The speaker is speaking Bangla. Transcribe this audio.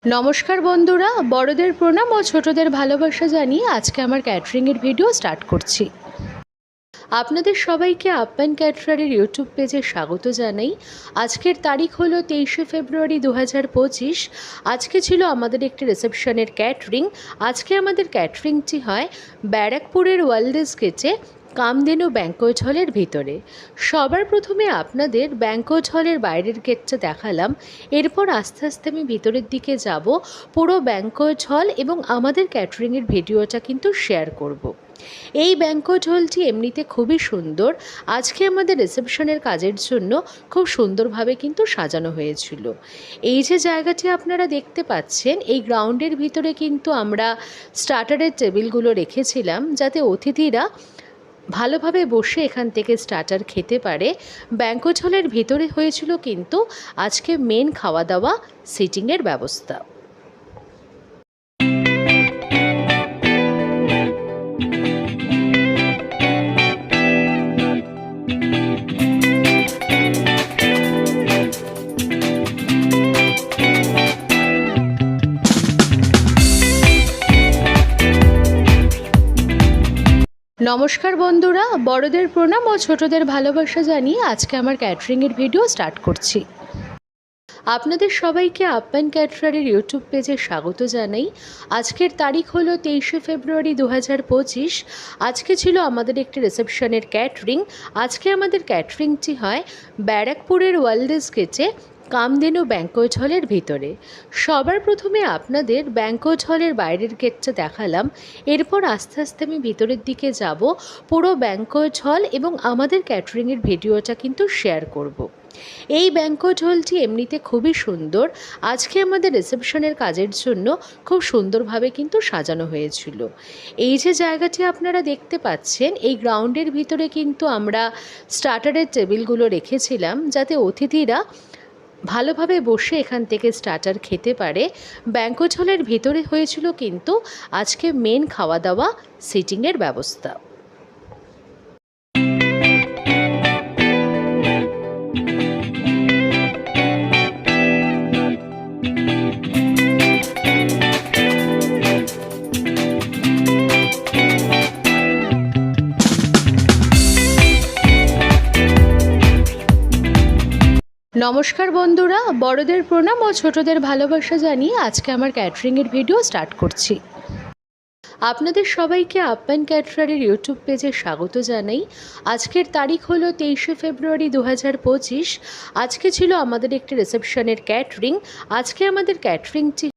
নমস্কার বন্ধুরা, বড়দের প্রণাম ও ছোটদের ভালোবাসা জানিয়ে আজকে আমার ক্যাটারিংয়ের ভিডিও স্টার্ট করছি। আপনাদের সবাইকে আপ্যায়ন ক্যাটারারের ইউটিউব পেজে স্বাগত জানাই। আজকের তারিখ হলো 23শে ফেব্রুয়ারি 2025। আজকে ছিল আমাদের একটি রিসেপশনের ক্যাটারিং। আজকে আমাদের ক্যাটারিংটি হয় ব্যারাকপুরের ওয়ালডেস গেটে কামধেনু ব্যাঙ্কোয়েট হলের ভিতরে। সবার প্রথমে আপনাদের ব্যাঙ্কোয়েট হলের বাইরের গেটটা দেখালাম, এরপর আস্তে আস্তে আমি ভিতরের দিকে যাব। পুরো ব্যাঙ্কোয়েট হল এবং আমাদের ক্যাটারিংয়ের ভিডিওটা কিন্তু শেয়ার করব। এই ব্যাঙ্কোয়েট হলটি এমনিতে খুবই সুন্দর। আজকে আমাদের রিসেপশনের কাজের জন্য খুব সুন্দরভাবে কিন্তু সাজানো হয়েছিল। এই যে জায়গাটি আপনারা দেখতে পাচ্ছেন, এই গ্রাউন্ডের ভিতরে কিন্তু আমরা স্টার্টারের টেবিলগুলো রেখেছিলাম যাতে অতিথিরা ভালোভাবে বসে এখান থেকে স্টার্টার খেতে পারে। ব্যাঙ্কোয়েট হলের ভিতরে হয়েছিল কিন্তু আজকে মেন খাওয়া দাওয়া সিটিংয়ের ব্যবস্থা। নমস্কার বন্ধুরা, বড়দের প্রণাম ও ছোটদের ভালোবাসা জানিয়ে আজকে আমার ক্যাটারিংয়ের ভিডিও স্টার্ট করছি। আপনাদের সবাইকে আপ্যায়ন ক্যাটারারের ইউটিউব পেজে স্বাগত জানাই। আজকের তারিখ হলো 23শে ফেব্রুয়ারি 2025। আজকে ছিল আমাদের একটি রিসেপশনের ক্যাটারিং। আজকে আমাদের ক্যাটারিংটি হয় ব্যারাকপুরের ওয়ালডেস গেটে কামধেনু ব্যাঙ্কোয়েট হলের ভিতরে। সবার প্রথমে আপনাদের ব্যাঙ্কোয়েট হলের বাইরের গেটটা দেখালাম, এরপর আস্তে আস্তে আমি ভিতরের দিকে যাব। পুরো ব্যাঙ্কোয়েট হল এবং আমাদের ক্যাটারিংয়ের ভিডিওটা কিন্তু শেয়ার করব। এই ব্যাঙ্কোয়েট হলটি এমনিতে খুবই সুন্দর। আজকে আমাদের রিসেপশনের কাজের জন্য খুব সুন্দরভাবে কিন্তু সাজানো হয়েছিল। এই যে জায়গাটি আপনারা দেখতে পাচ্ছেন, এই গ্রাউন্ডের ভিতরে কিন্তু আমরা স্টার্টারের টেবিলগুলো রেখেছিলাম যাতে অতিথিরা ভালোভাবে বসে এখান থেকে স্টার্টার খেতে পারে। ব্যাঙ্কোয়েট হলের ভিতরে হয়েছিল কিন্তু আজকে মেন খাওয়া দাওয়া সিটিংয়ের ব্যবস্থা। নমস্কার বন্ধুরা, বড়দের প্রণাম ও ছোটদের ভালোবাসা জানিয়ে আজকে আমার ক্যাটারিংয়ের ভিডিও স্টার্ট করছি। আপনাদের সবাইকে আপ্যায়ন ক্যাটারারের ইউটিউব পেজে স্বাগত জানাই। আজকের তারিখ হলো 23শে ফেব্রুয়ারি 2025। আজকে ছিল আমাদের একটি রিসেপশনের ক্যাটারিং। আজকে আমাদের ক্যাটারিংটি